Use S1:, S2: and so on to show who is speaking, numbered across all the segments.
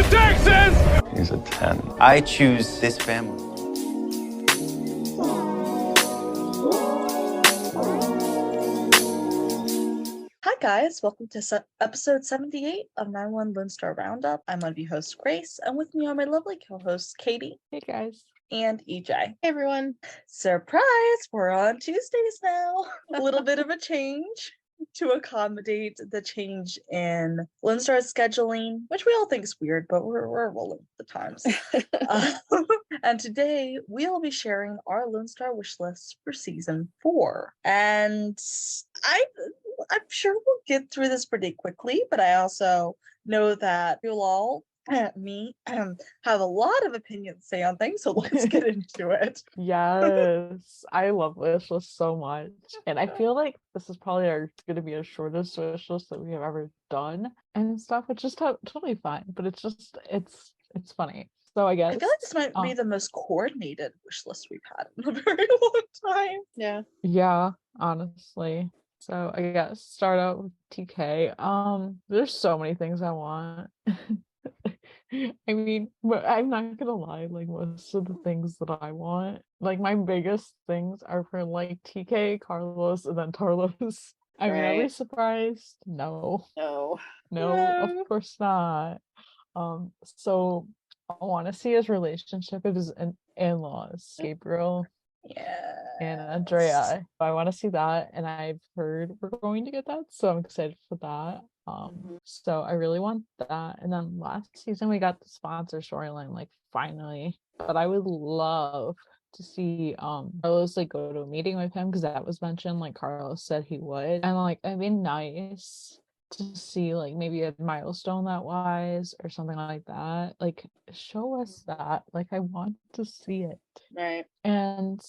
S1: Texas!
S2: He's a 10.
S3: I choose this family.
S4: Hi guys, welcome to episode 78 of 9-1 Lone Star Roundup. I'm one of your hosts, Grace, and with me are my lovely co-hosts, Katie.
S5: Hey guys.
S4: And EJ.
S5: Hey everyone.
S4: Surprise! We're on Tuesdays now. A little bit of a change to accommodate the change in Lone Star's scheduling, which we all think is weird, but we're rolling with the times. And today we'll be sharing our Lone Star wish list for season 4. And I'm sure we'll get through this pretty quickly, but I also know that you'll all, me, have a lot of opinions to say on things, so let's get into it.
S5: Yes, I love wish list so much, and I feel like this is probably going to be our shortest wish list that we have ever done and stuff, which is totally fine. But it's just it's funny. So I guess
S4: I feel like this might be the most coordinated wish list we've had in a very long time.
S5: Yeah, honestly. So I guess start out with TK. There's so many things I want. I mean, but I'm not gonna lie, like most of the things that I want, like my biggest things are for like TK, Carlos, and then Tarlos. I mean, are we surprised? No, of course not. So I want to see his relationship with his in-laws, Gabriel and Andrea. I want to see that, and I've heard we're going to get that, so I'm excited for that. So I really want that. And then last season we got the sponsor storyline, like finally. But I would love to see Carlos like go to a meeting with him, because that was mentioned, like Carlos said he would. And like it'd be nice to see like maybe a milestone that wise or something like that. Like show us that. Like I want to see it.
S6: Right.
S5: And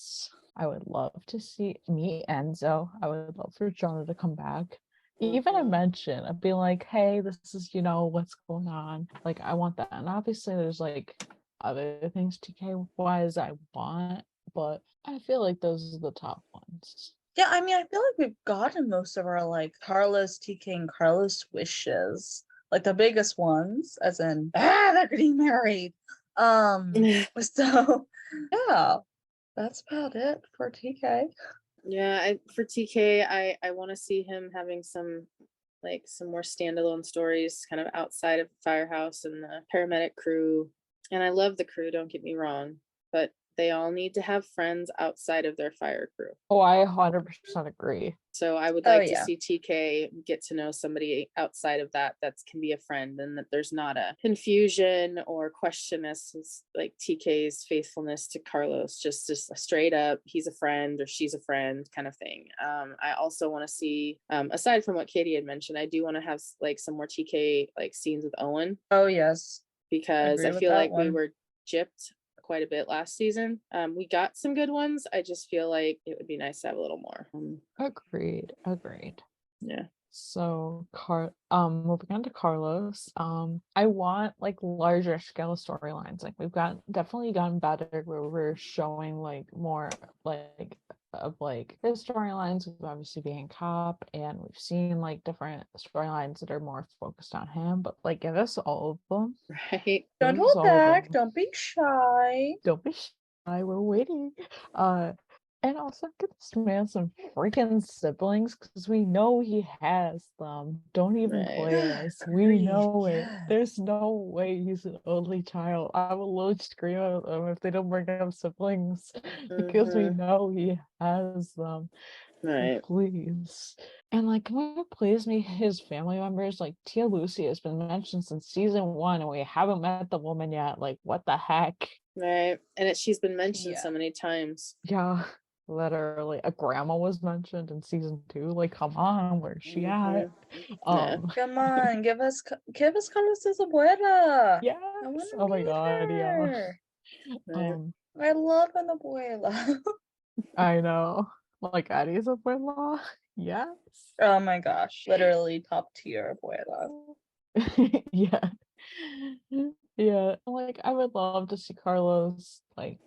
S5: I would love to meet Enzo. I would love for Jonah to come back. Even a mention of being like, hey, this is, what's going on. Like, I want that. And obviously there's like other things TK wise I want, but I feel like those are the top ones.
S4: Yeah, I mean, I feel like we've gotten most of our like Carlos, TK, and Carlos wishes. Like the biggest ones, as in, they're getting married. So yeah, that's about it for TK.
S6: Yeah, for TK, I want to see him having some more standalone stories kind of outside of the firehouse and the paramedic crew. And I love the crew, don't get me wrong, but they all need to have friends outside of their fire crew.
S5: Oh, I 100% agree.
S6: So I would like to see TK get to know somebody outside of that can be a friend, and that there's not a confusion or question as to like TK's faithfulness to Carlos, just a straight up he's a friend or she's a friend kind of thing. I also want to see, aside from what Katie had mentioned, I do want to have like some more TK like scenes with Owen.
S4: Oh yes,
S6: because I feel like we were gypped quite a bit last season. We got some good ones. I just feel like it would be nice to have a little more.
S5: Agreed.
S6: Yeah.
S5: So moving on to Carlos, I want like larger scale storylines. Like we've definitely gotten better where we're showing like more like of like his storylines, with obviously being cop, and we've seen like different storylines that are more focused on him, but like give us all of them.
S6: Right.
S4: Don't hold back, don't be shy.
S5: We're waiting. And also get this man some freaking siblings, because we know he has them. Don't even play us. We know it. There's no way he's an only child. I will literally scream at them if they don't bring up siblings, because we know he has them.
S6: Right.
S5: Please. And like, can we please meet his family members? Like Tia Lucy has been mentioned since season 1 and we haven't met the woman yet. Like, what the heck?
S6: Right. And she's been mentioned so many times.
S5: Yeah. Literally, a grandma was mentioned in season 2. Like, come on, where's she at?
S4: Come on, give us Carlos's abuela.
S5: Yes. Oh my god, yeah.
S4: I love an abuela.
S5: I know. Like Addie's abuela. Yes.
S4: Oh my gosh, literally top tier abuela.
S5: Yeah. Like I would love to see Carlos like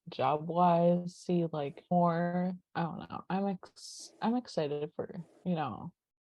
S5: job wise, see like more. I don't know. I'm excited for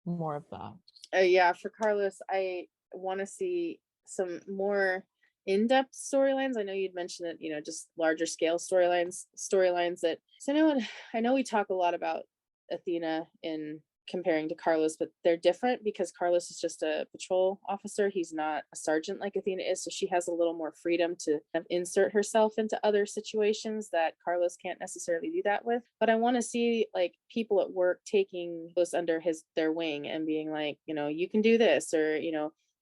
S5: more of that.
S6: Yeah, for Carlos, I want to see some more in-depth storylines. I know you'd mentioned it, just larger scale storylines that, so I know we talk a lot about Athena in comparing to Carlos, but they're different because Carlos is just a patrol officer. He's not a sergeant like Athena is. So she has a little more freedom to insert herself into other situations that Carlos can't necessarily do that with. But I want to see like people at work taking those under their wing and being like, you can do this, or,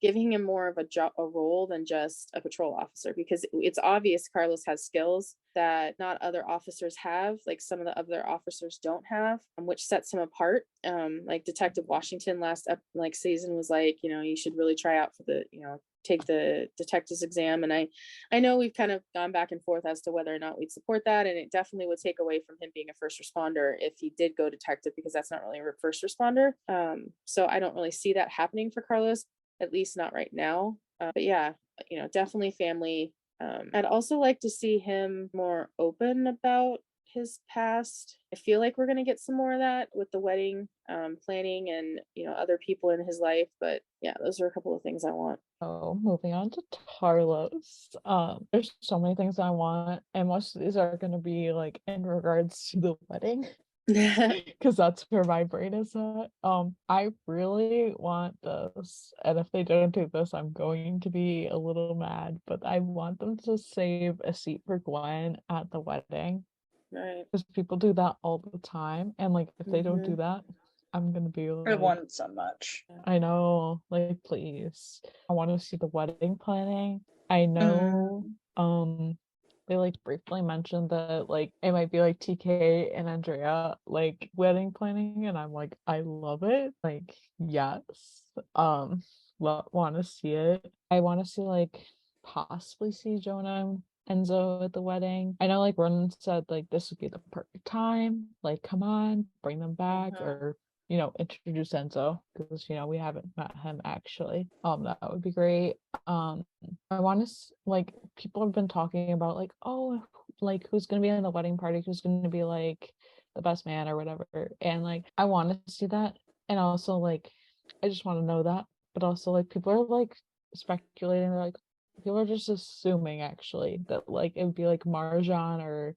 S6: giving him more of a role than just a patrol officer, because it's obvious Carlos has skills that not other officers have, like some of the other officers don't have, which sets him apart. Like Detective Washington last season was like, you should really try out for the, take the detective's exam. And I know we've kind of gone back and forth as to whether or not we'd support that. And it definitely would take away from him being a first responder if he did go detective, because that's not really a first responder. So I don't really see that happening for Carlos, at least not right now. But yeah, definitely family. I'd also like to see him more open about his past. I feel like we're going to get some more of that with the wedding planning and, other people in his life. But yeah, those are a couple of things I want.
S5: Oh, moving on to Carlos. There's so many things I want, and most of these are going to be like in regards to the wedding. Because that's where my brain is at. I really want this, and if they don't do this, I'm going to be a little mad, but I want them to save a seat for Gwen at the wedding.
S6: Right.
S5: Because people do that all the time, and like if they don't do that, I'm gonna be
S4: I
S5: like,
S4: want so much.
S5: I know, like please. I want to see the wedding planning. I know they like briefly mentioned that like it might be like TK and Andrea like wedding planning, and I'm like, I love it. Like, yes. Want to see it. I want to see like possibly see Jonah and Enzo at the wedding. I know like Ronan said like this would be the perfect time. Like, come on, bring them back, or introduce Enzo, because we haven't met him actually. That would be great. I want to like, people have been talking about like, oh, like who's gonna be in the wedding party, who's gonna be like the best man or whatever, and like I want to see that, and also like I just want to know that, but also like people are like speculating, like people are just assuming actually that like it would be like Marjan or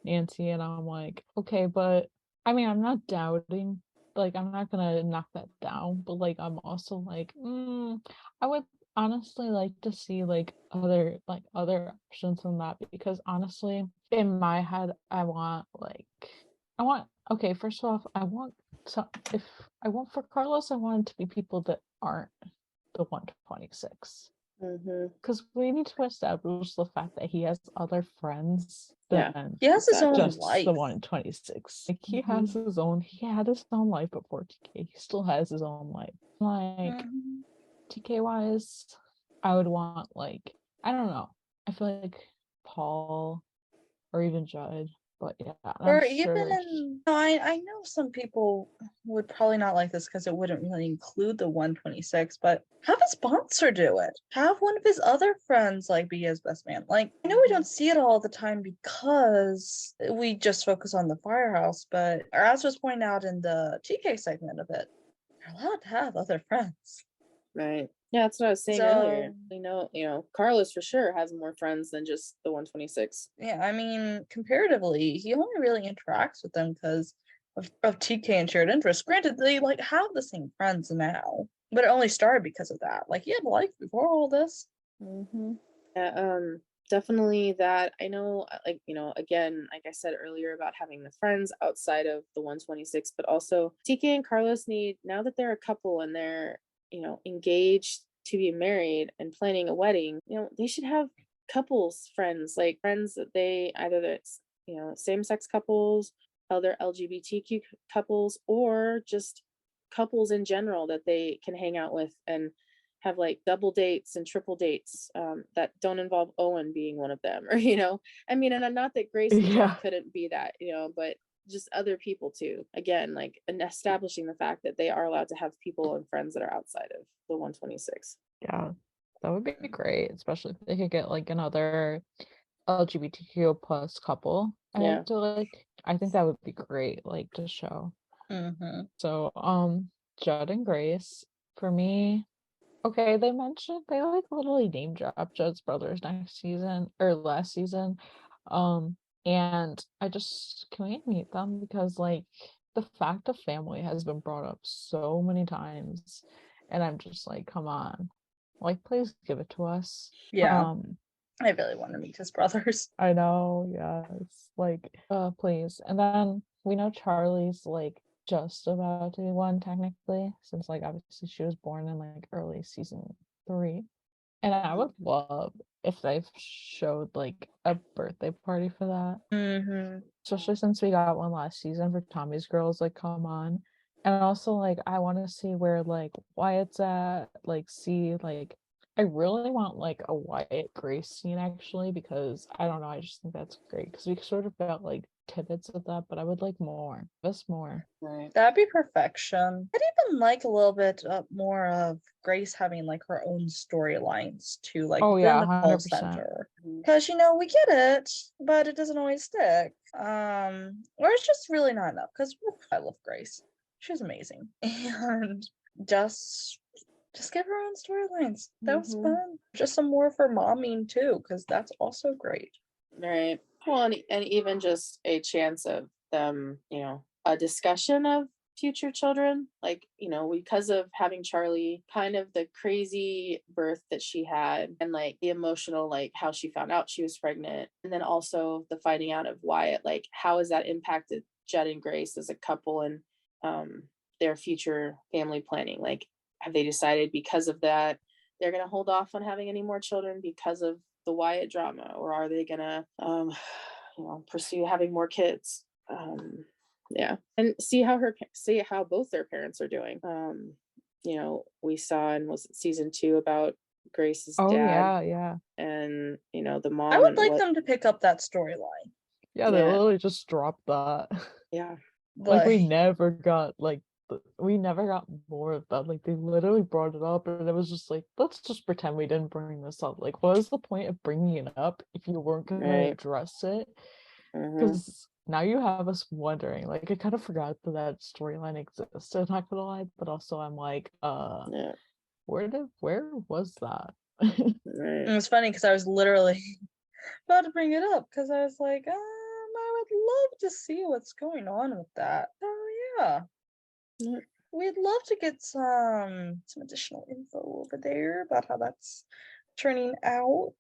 S5: Nancy, and I'm like, okay, but I mean, I'm not doubting, like I'm not gonna knock that down, but like I'm also like, I would honestly like to see like other options than that, because honestly in my head I want okay, first off, if I want for Carlos, I want it to be people that aren't the 126. Because we need to establish the fact that he has other friends than
S4: he has his own
S5: just
S4: life.
S5: the 126. Like he had his own life before TK. He still has his own life. Like TK wise, I would want like, I don't know. I feel like Paul or even Judd. But yeah,
S4: or even I know some people would probably not like this because it wouldn't really include the 126, but have a sponsor do it. Have one of his other friends like be his best man. Like, I know we don't see it all the time because we just focus on the firehouse, but as was pointed out in the TK segment of it, you're allowed to have other friends.
S6: Right. Yeah, that's what I was saying earlier. Carlos for sure has more friends than just the 126.
S4: Yeah, I mean, comparatively, he only really interacts with them because of TK and shared interests. Granted, they like have the same friends now, but it only started because of that. Like, he had life before all this.
S6: Yeah, definitely that. I know, like, again, like I said earlier about having the friends outside of the 126, but also TK and Carlos need, now that they're a couple and they're engaged to be married and planning a wedding, they should have couples friends, like friends that they either that's same-sex couples, other LGBTQ couples, or just couples in general that they can hang out with and have like double dates and triple dates that don't involve Owen being one of them, or I mean, and not that Grace and Jeff couldn't be that, but just other people too. Again, like, and establishing the fact that they are allowed to have people and friends that are outside of the 126.
S5: Yeah, that would be great, especially if they could get like another LGBTQ plus couple. I think that would be great, like, to show. So Judd and Grace for me. Okay, they mentioned they like literally name drop Judd's brothers next season or last season. And I just can we meet them because like the fact of family has been brought up so many times, and I'm just like, come on, like please give it to us.
S4: Yeah, I really want to meet his brothers.
S5: I know, yes, like please. And then we know Charlie's like just about to be one technically, since like obviously she was born in like early season 3. And I would love if they showed like a birthday party for that.
S4: Mm-hmm.
S5: Especially since we got one last season for Tommy's Girls, like come on. And also like I want to see where like Wyatt's at, like see like I really want like a Wyatt Grace scene actually because I don't know, I just think that's great because we sort of got like tidbits of that, but I would like more. Just more.
S6: Right.
S4: That'd be perfection. I'd even like a little bit more of Grace having like her own storylines too, like
S5: Oh
S4: within
S5: yeah,
S4: the call
S5: 100%.
S4: center. Because we get it, but it doesn't always stick. Or it's just really not enough. Because I love Grace. She's amazing. And just give her own storylines. That was fun. Just some more for momming too, because that's also great.
S6: Right. Well, and even just a chance of them, a discussion of future children, like, because of having Charlie, kind of the crazy birth that she had and like the emotional, like how she found out she was pregnant. And then also the finding out of Wyatt, like how has that impacted Judd and Grace as a couple and their future family planning? Like, have they decided because of that they're going to hold off on having any more children because of the Wyatt drama, or are they gonna pursue having more kids? And see how both their parents are doing. We saw in was it season 2 about Grace's dad.
S5: Yeah.
S6: And the mom.
S4: I would like them to pick up that storyline.
S5: Yeah, they literally just dropped that.
S6: Yeah.
S5: Like we never got more of that. Like they literally brought it up and it was just like, let's just pretend we didn't bring this up. Like what is the point of bringing it up if you weren't going to address it? Because now you have us wondering. Like I kind of forgot that storyline existed, not gonna lie, but also I'm like where was that?
S4: It was funny because I was literally about to bring it up because I was like, I would love to see what's going on with that. Oh yeah. We'd love to get some additional info over there about how that's turning out.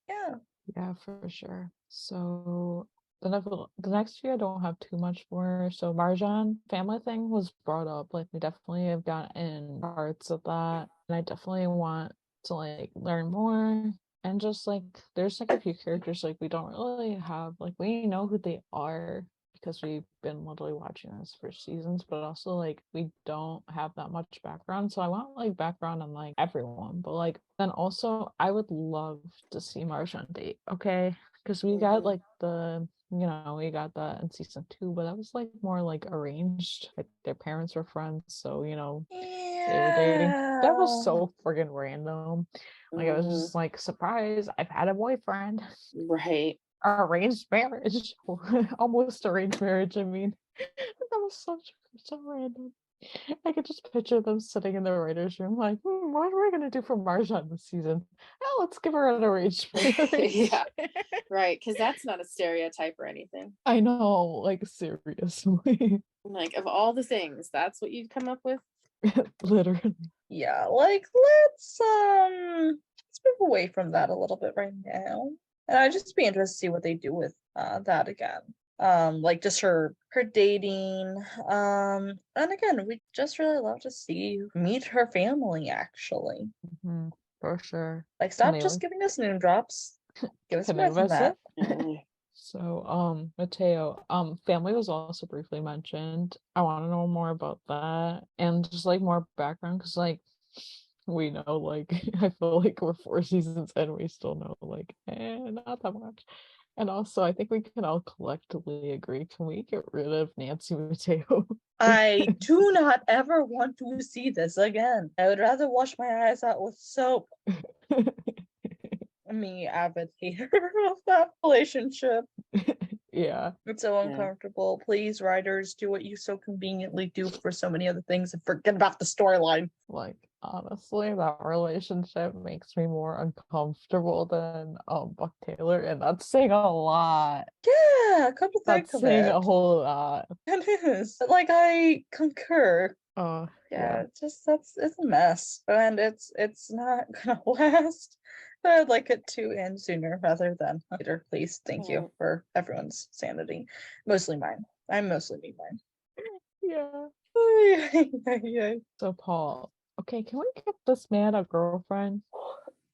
S4: Yeah.
S5: Yeah, for sure. So the next year I don't have too much more. So Marjan family thing was brought up. Like we definitely have gotten parts of that. And I definitely want to like learn more. And just like there's like a few characters like we don't really have, like we know who they are because we've been literally watching this for seasons, but also like we don't have that much background. So I want like background on like everyone, but like then also I would love to see Marjan date, okay? Because we got like we got that in season 2, but that was like more like arranged. Like their parents were friends, so they were dating. That was so friggin' random. Like I was just like, surprise, I've had a boyfriend.
S6: Right.
S5: Arranged marriage. Almost arranged marriage, I mean. That was so random. I could just picture them sitting in the writer's room like, what are we gonna do for Marjan this season? Oh, let's give her an arranged marriage.
S6: Yeah. Right, because that's not a stereotype or anything.
S5: I know, like seriously.
S6: Like of all the things, that's what you'd come up with?
S5: Literally.
S4: Yeah, like let's move away from that a little bit right now. And I'd just be interested to see what they do with that again. Like just her dating. And again, we just really love to see meet her family actually.
S5: For sure.
S4: Like stop just giving us name drops. Give us more than that.
S5: So Mateo, family was also briefly mentioned. I want to know more about that and just like more background because like we know like I feel like we're 4 seasons and we still know like not that much. And also I think we can all collectively agree, can we get rid of Nancy Mateo?
S4: I do not ever want to see this again. I would rather wash my eyes out with soap. Me, avid hater of that relationship.
S5: Yeah.
S4: It's so uncomfortable. Please, writers, do what you so conveniently do for so many other things and forget about the storyline.
S5: Like, Honestly, that relationship makes me more uncomfortable than Buck Taylor, and that's saying a lot.
S4: Yeah, come to think
S5: That's
S4: of
S5: saying
S4: it.
S5: a whole lot.
S4: It is. Like, I concur.
S5: Oh,
S4: Yeah, it's just it's a mess. And it's not gonna last. But I'd like it to end sooner rather than later, please. Thank
S6: Yeah.
S4: you for everyone's sanity. Mostly mine. I mostly need mine.
S5: yeah.
S4: Yeah.
S5: So Paul, okay, can we get this man a girlfriend?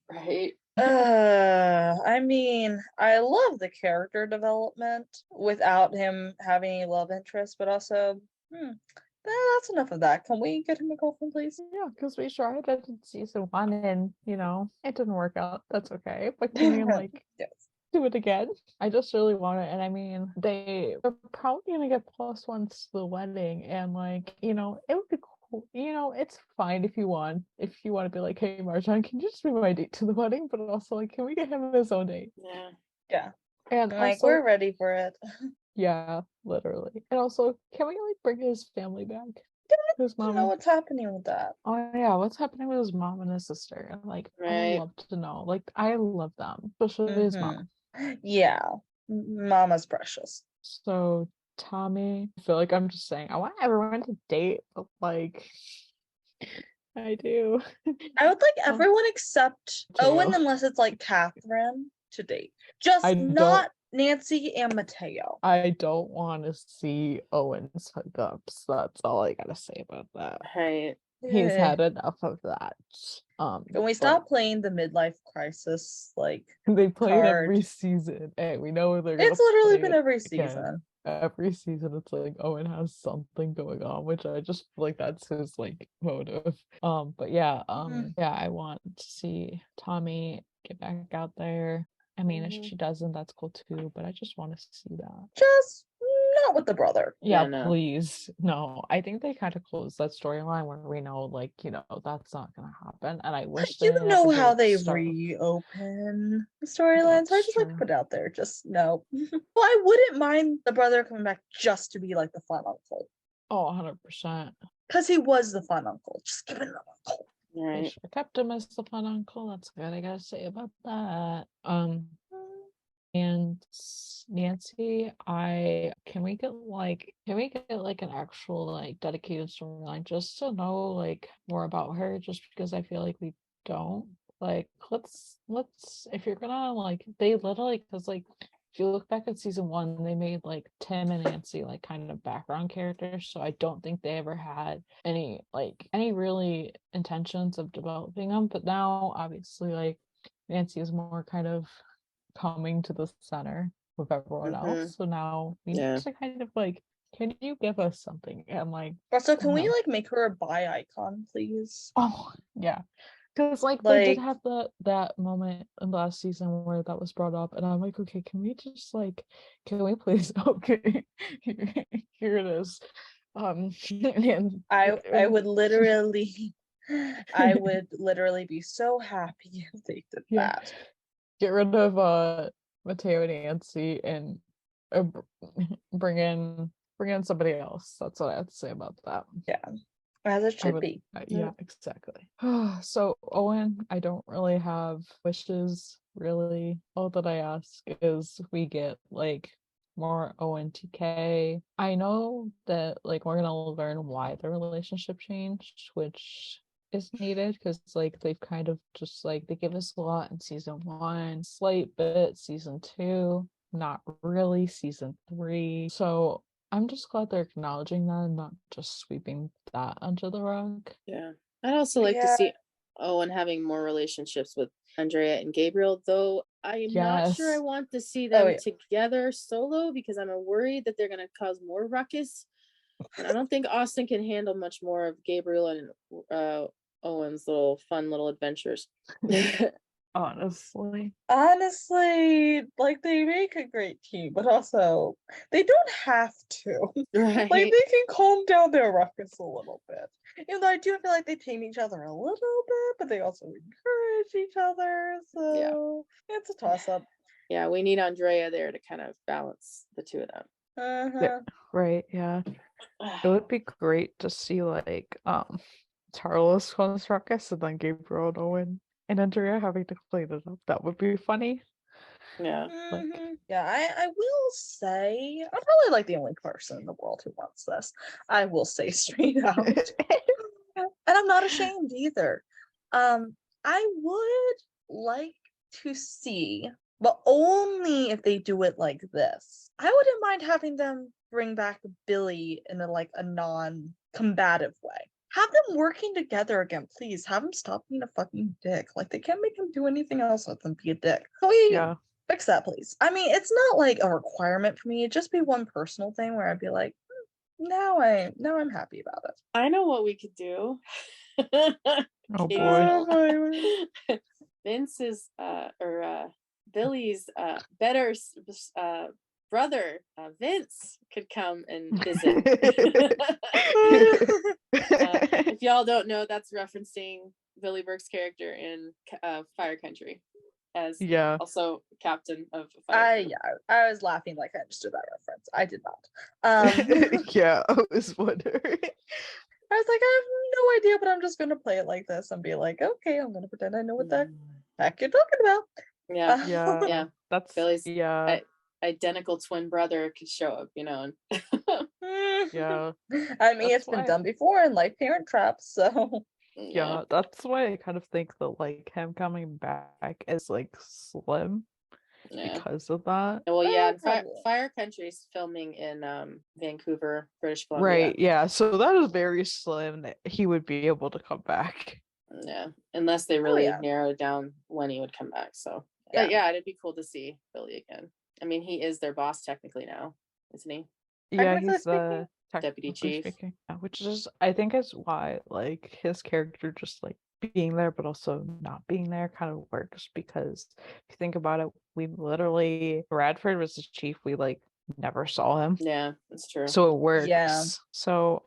S6: Right.
S4: I mean, I love the character development without him having any love interest, but also, that's enough of that. Can we get him a girlfriend, please?
S5: Yeah, because we tried it in season 1 and it didn't work out. That's okay. But can you
S4: Yes.
S5: do it again? I just really want it. And I mean, they're probably gonna get +1 to the wedding, and it would be cool. It's fine if you want to be like, hey Marjan, can you just be my date to the wedding? But also like, can we get him his own date?
S6: Yeah.
S4: Yeah.
S5: And
S4: Like,
S5: also,
S4: we're ready for it.
S5: yeah, literally. And also, can we like bring his family back? His
S4: I don't
S5: mom
S4: know
S5: and
S4: what's happening with that.
S5: oh yeah, what's happening with his mom and his sister? Like, I would
S6: Right.
S5: love to know. Like, I love them, especially his mom.
S4: Yeah. Mama's precious.
S5: So Tommy, I feel like I'm just saying I want everyone to date, but like I do.
S4: I would like
S5: Um,
S4: everyone except
S5: Mateo.
S4: Owen, unless it's like Catherine, to date. Just
S5: I
S4: not Nancy and Mateo.
S5: I don't want to see Owen's hookups. That's all I gotta say about that.
S6: Right.
S5: He's
S4: Eh.
S5: had enough of that.
S4: Can we stop playing the midlife crisis like
S5: they play it every
S4: card?
S5: season, and we know they're gonna
S4: It's literally
S5: play
S4: been
S5: it
S4: every
S5: again.
S4: season.
S5: Every season it's like Owen has something going on, which I just feel like that's his like motive. But yeah, yeah, I want to see Tommy get back out there. I mean, if she doesn't, that's cool too, but I just want to see that.
S4: Just not with the brother.
S5: Yeah,
S6: no.
S5: please. No, I think they kind of closed that storyline where we know, like, that's not gonna happen. And I wish they
S4: You
S5: never
S4: know how
S5: did
S4: they
S5: start.
S4: reopen storylines. I
S5: That's
S4: just like to
S5: true.
S4: put it out there. Just no. Well, I wouldn't mind the brother coming back just to be like the fun uncle.
S5: Oh, 100%.
S4: Because he was the fun uncle. Just give it an uncle.
S5: They
S6: Right.
S5: should have kept him as the fun uncle. That's what I gotta say about that. And Nancy, can we get like an actual like dedicated storyline just to know like more about her, just because I feel like we don't. Like, let's if you're gonna like, they literally, because like if you look back at season 1, they made like Tim and Nancy like kind of background characters, so I don't think they ever had any really intentions of developing them. But now obviously like Nancy is more kind of coming to the center with everyone else. So now we need to kind of like, can you give us something? And like,
S4: Also, can we like make her a bi icon, please?
S5: oh yeah, because like they did have that moment in the last season where that was brought up, and I'm like, okay, can we just like, can we please? Okay, here it is. And
S4: I would literally be so happy if they did that.
S5: Get rid of Mateo and Nancy and bring in somebody else. That's what I have to say about that.
S4: Yeah, as it should be.
S5: Yeah, exactly. So Owen, I don't really have wishes. Really, all that I ask is we get like more Owen TK. I know that like we're gonna learn why the relationship changed, which is needed because like they've kind of just like they give us a lot in season 1, slight bit season 2, not really season 3. So I'm just glad they're acknowledging that and not just sweeping that under the rug.
S6: Yeah. I'd also like to see Owen having more relationships with Andrea and Gabriel, though I'm not sure I want to see them together solo because I'm worried that they're going to cause more ruckus. And I don't think Austin can handle much more of Gabriel and Owen's fun little adventures.
S5: Honestly,
S4: like they make a great team, but also they don't have to.
S6: Right.
S4: Like they can calm down their ruckus a little bit. Even though I do feel like they tame each other a little bit, but they also encourage each other. So it's a toss up.
S6: Yeah, we need Andrea there to kind of balance the two of them.
S5: Right, yeah. It would be great to see like Charles comes Ruckus and then Gabriel and Owen and Andrea having to clean it up. That would be funny.
S6: Yeah.
S5: Like,
S4: Yeah, I will say I'm probably like the only person in the world who wants this. I will say straight out. And I'm not ashamed either. I would like to see, but only if they do it like this. I wouldn't mind having them bring back Billy in a non-combative way. Have them working together again, please. Have him stop being a fucking dick. Like they can't make him do anything else other than be a dick. Can we
S5: yeah.
S4: fix that, please? I mean, it's not like a requirement for me. It'd just be one personal thing where I'd be like, now I'm happy about it.
S6: I know what we could do.
S5: Oh boy.
S6: Vince's Billy's better brother Vince could come and visit. If y'all don't know, that's referencing Billy Burke's character in Fire Country, as also captain of Fire.
S4: I was laughing like I understood that reference. I did not.
S5: Yeah, I was wondering.
S4: I was like, I have no idea, but I'm just gonna play it like this and be like, okay, I'm gonna pretend I know what the heck you're talking about.
S6: Yeah.
S5: That's
S6: Billy's identical twin brother could show up, you know.
S5: Yeah.
S4: I mean, it's been done before in like Parent Trap, so
S5: yeah, that's why I kind of think that like him coming back is like slim because of that.
S6: Well, yeah, Fire Country's filming in Vancouver, British Columbia.
S5: Right, yeah. So that is very slim that he would be able to come back.
S6: Yeah, unless they really narrowed down when he would come back. So, but yeah, it'd be cool to see Billy again. I mean, he is their boss technically now, isn't he?
S5: Yeah, he's the
S6: deputy chief.
S5: Which is, I think, is why like his character just like being there but also not being there kind of works, because if you think about it, we literally, Bradford was the chief, we like never saw him.
S6: Yeah, that's true.
S5: So it works.
S4: Yeah.
S5: So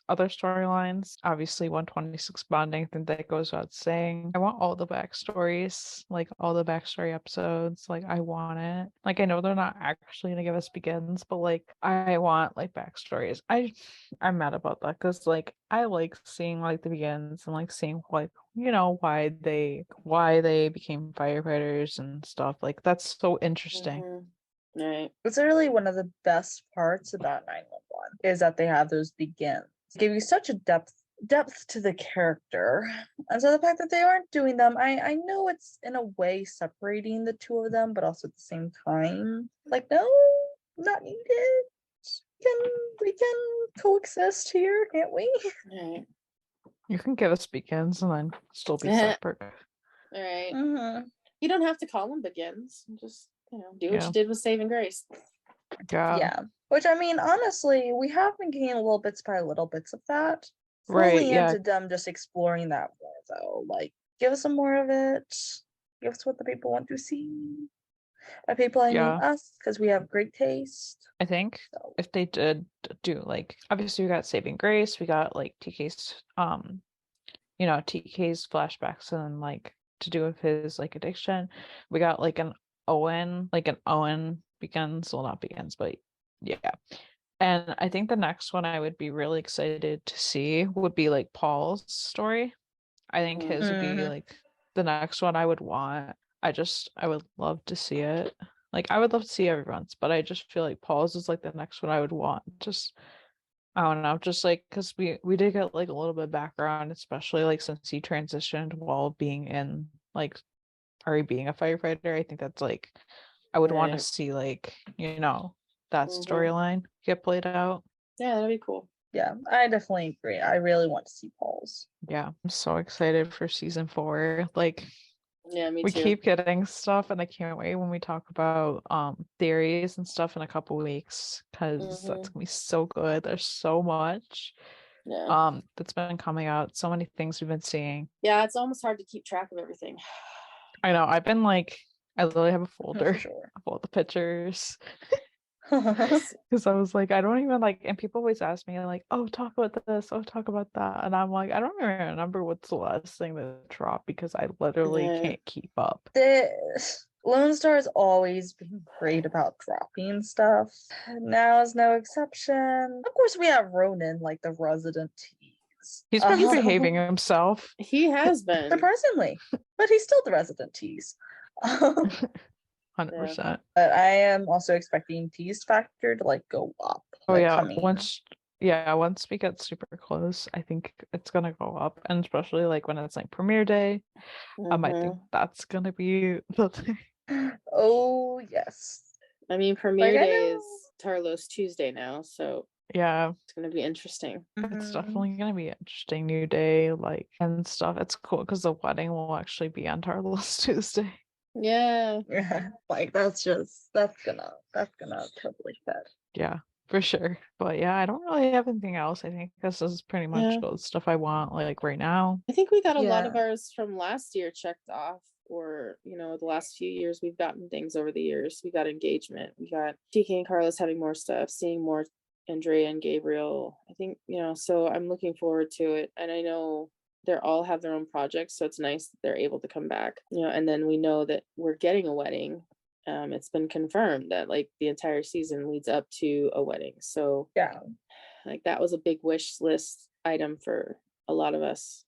S5: other storylines, obviously 126 bonding, I think that goes without saying. I want all the backstories, like all the backstory episodes. Like I want it. Like I know they're not actually gonna give us begins, but like I want like backstories. I'm mad about that because like I like seeing like the begins and like seeing like, you know, why they became firefighters and stuff. Like that's so interesting.
S6: Right.
S4: It's really one of the best parts about 911 is that they have those begins. Give you such a depth to the character. And so the fact that they aren't doing them, I know it's in a way separating the two of them, but also at the same time, like, no, not needed. We can coexist here, can't we?
S6: Right.
S5: You can give us begins and then still be separate.
S6: All right.
S4: Mm-hmm.
S6: You don't have to call them begins. Just, you know, do what you did with Saving Grace.
S4: Yeah. Which, I mean, honestly, we have been getting little bits by little bits of that.
S5: Right,
S4: Fully into them just exploring that more, though. Like, give us some more of it. Give us what the people want to see. By people, I mean us, because we have great taste.
S5: I think if they did do, like, obviously we got Saving Grace, we got, like, TK's, you know, TK's flashbacks and, like, to do with his, like, addiction. We got, like, an Owen begins, well, not begins, but yeah. And I think the next one I would be really excited to see would be like Paul's story. I think his would be like the next one I would want. I would love to see it. Like I would love to see everyone's, but I just feel like Paul's is like the next one I would want. Just I don't know, just like because we did get like a little bit of background, especially like since he transitioned while being in like already being a firefighter. I think that's like I would want to see like, you know, that storyline get played out.
S6: Yeah, that'd be cool.
S4: Yeah, I definitely agree. I really want to see Paul's.
S5: Yeah, I'm so excited for season 4. Like,
S6: yeah, me
S5: we
S6: too.
S5: keep getting stuff, and I can't wait when we talk about theories and stuff in a couple weeks, because that's gonna be so good. There's so much that's been coming out. So many things we've been seeing.
S6: Yeah, it's almost hard to keep track of everything.
S5: I know. I've been like, I literally have a folder of all the pictures. Because I was like, I don't even like, and people always ask me like, oh, talk about this, oh, talk about that, and I'm like, I don't even remember what's the last thing that dropped because I literally can't keep up.
S4: Lone Star has always been great about dropping stuff. Now is no exception. Of course, we have Ronan, like the resident tease.
S5: He's been
S4: So-
S5: behaving himself.
S6: He has been.
S4: surprisingly, but he's still the resident tease.
S5: 100%.
S4: But I am also expecting tease factor to like go up.
S5: Oh
S4: like,
S5: yeah,
S4: coming.
S5: once we get super close, I think it's gonna go up, and especially like when it's like premiere day, I think that's gonna be the thing.
S4: Oh yes.
S6: I mean, premiere
S4: Like, I
S6: day
S4: know-
S6: is Tarlos Tuesday now, so
S5: Yeah,
S6: it's gonna be interesting.
S5: it's
S4: Mhm.
S5: definitely gonna be an interesting new day, like and stuff. It's cool because the wedding will actually be on Tarlos Tuesday.
S6: Yeah.
S4: like that's gonna totally fit.
S5: Yeah, for sure. But yeah, I don't really have anything else. I think this is pretty much
S6: Yeah.
S5: all the stuff I want like right now.
S6: I think we got a lot of
S4: Yeah.
S6: ours from last year checked off, or the last few years we've gotten things over the years. We got engagement, we got TK and Carlos having more stuff, seeing more Andrea and Gabriel. I think, so I'm looking forward to it. And I know they all have their own projects, so it's nice that they're able to come back, and then we know that we're getting a wedding. It's been confirmed that like the entire season leads up to a wedding. So
S4: Yeah.
S6: like that was a big wish list item for a lot of us,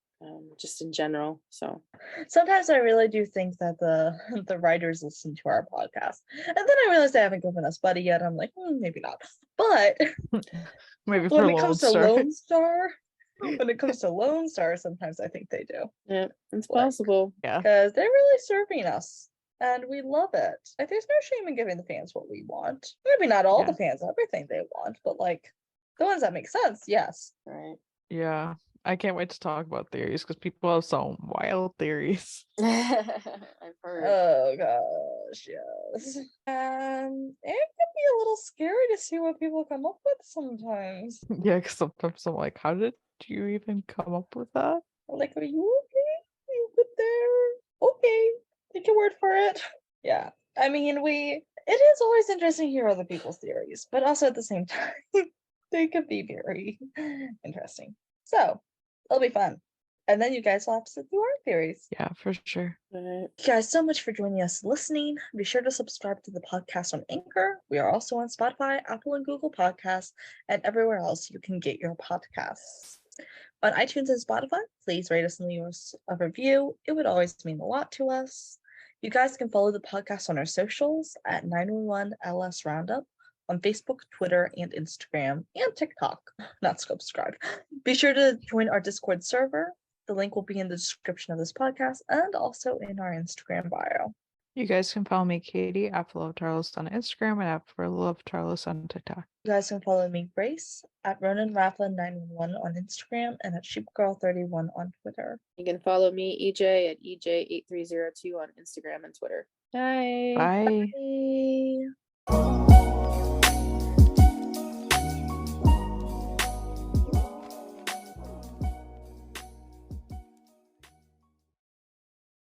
S6: just in general. So
S4: Sometimes I really do think that the the writers listen to our podcast, and then I realize they haven't given us Buddy yet. I'm like, maybe not. But
S5: Maybe
S4: when
S5: for
S4: it comes to
S5: Lone Star.
S4: Lone Star, when it comes to Lone Star, sometimes I think they do
S6: yeah, it's
S4: Like-
S6: possible.
S5: Yeah.
S4: because they're really serving us, and we love it. Like, there's no shame in giving the fans what we want. Maybe not all
S5: Yeah.
S4: the fans everything they want, but like the ones that make sense, yes.
S6: Right.
S5: Yeah. I can't wait to talk about theories because people have some wild theories.
S6: I've heard.
S4: Oh gosh, yes. It can be a little scary to see what people come up with sometimes.
S5: Yeah, because sometimes I'm like, how did you even come up with that?
S4: Like, are you okay? You good there? Okay, take your word for it. Yeah, I mean, it is always interesting to hear other people's theories, but also at the same time, they could be very interesting. So it'll be fun. And then you guys will have to sit through our theories.
S5: Yeah, for sure.
S6: Right.
S4: Thank you guys so much for joining us listening. Be sure to subscribe to the podcast on Anchor. We are also on Spotify, Apple and Google Podcasts, and everywhere else you can get your podcasts. On iTunes and Spotify, please rate us and leave us a review. It would always mean a lot to us. You guys can follow the podcast on our socials at 911 LS Roundup on Facebook, Twitter, and Instagram, and TikTok. Not subscribe. Be sure to join our Discord server. The link will be in the description of this podcast and also in our Instagram bio.
S5: You guys can follow me, Katie, at Love Tarlos on Instagram and at For Love Tarlos on TikTok.
S4: You guys can follow me, Grace, at RonanRafa911 on Instagram and at SheepGirl31 on Twitter.
S6: You can follow me, EJ, at EJ8302 on Instagram and Twitter. Bye.
S5: Bye.
S4: Bye.